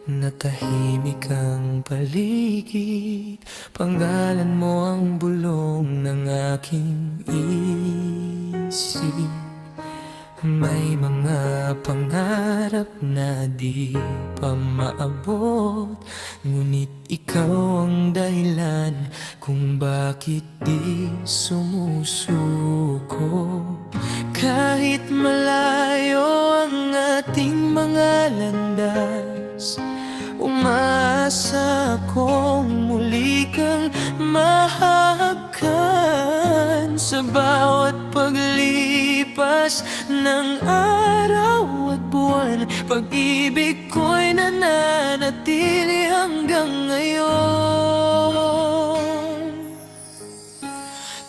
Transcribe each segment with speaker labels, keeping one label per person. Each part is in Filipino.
Speaker 1: natahimik ang paligid. Pangalan mo ang bulong ng aking isip. May mga pangarap na di pa maabot, ngunit ikaw ang dahilan kung bakit di sumusuko. Kahit malayo ang ating mga landas, umaasa akong muli kang mahagkan. Sa bawat paglipas ng araw at buwan, pag-ibig ko'y nananatili hanggang ngayon.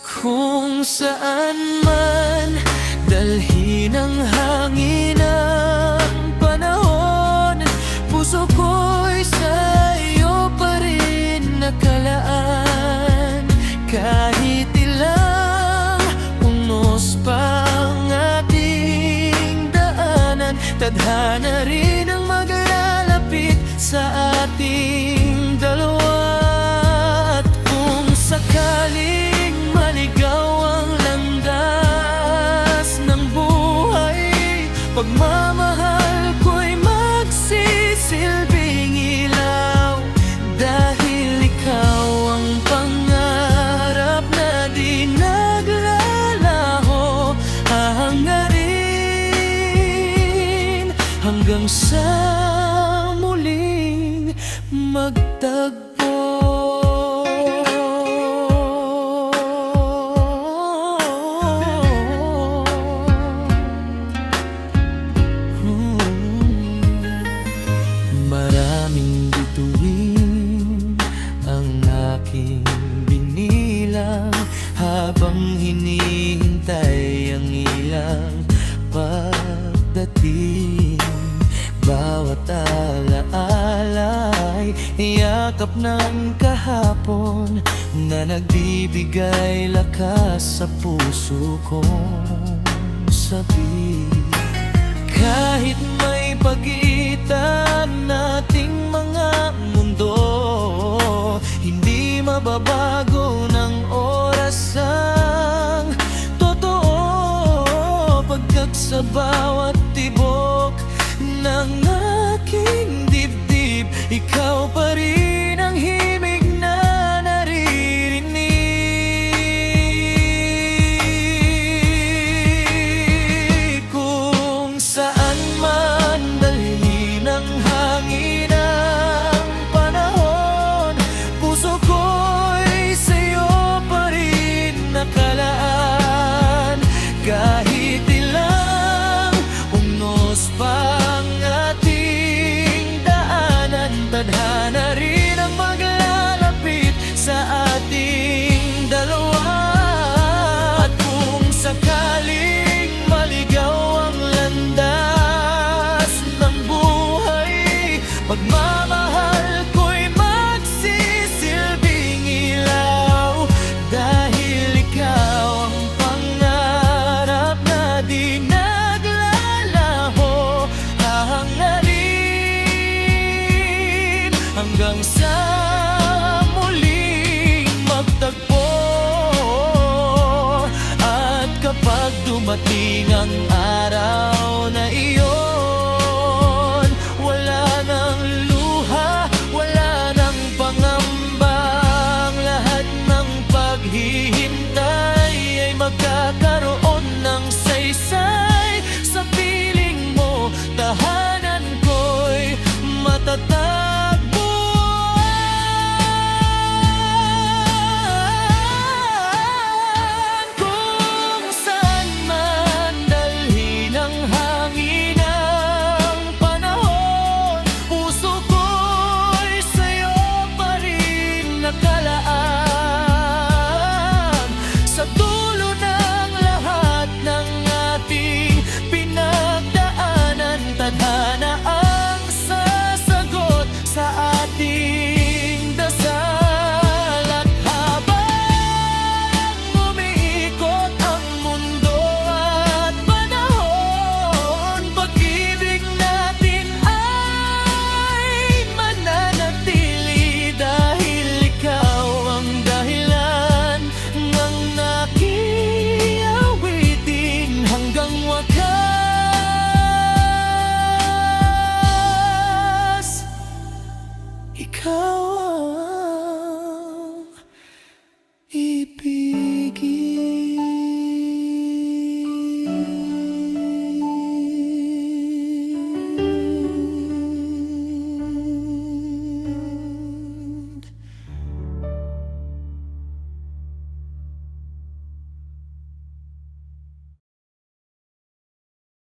Speaker 1: Kung saan man dalhin ang hangin ng panahon, puso ko'y sa'yo pa rin nakalaan. Kahit ilang unos pa ang ating daanan, tadhana rin ang maglalapit sa ating dalawa. At kung sakaling maligaw ang landas ng buhay, pagmamahal ko'y magsisilbing ilaw. Dahil ikaw ang pangarap na di naglalaho, hahangarin hanggang sa muling magtagpo. Maraming bituin ang aking binilang habang hinihintay ang ilang pagdating. Bawat alaala'y yakap ng kahapon na nagbibigay lakas sa puso kong sabik. Kahit may pagitan nating mga mundo, hindi mababago ng oras ang totoo. Pagkat sa bawat tibok ng aking dibdib, ikaw pa rin ang himig na naririnig. Kung saan man dalhin ang hangin ng panahon, puso ko'y sa'yo pa rin nakalaan. Kahit ilang unos pa ang ating daanan, tadhana rin ang maglalapit sa ating dalawa. At kung sakaling maligaw ang landas ng buhay, pagmamahal ko'y magsisilbing ilaw. Dahil ikaw ang pangarap na di naglalaho, hahangarin hanggang sa muling magtagpo. At kapag dumating ang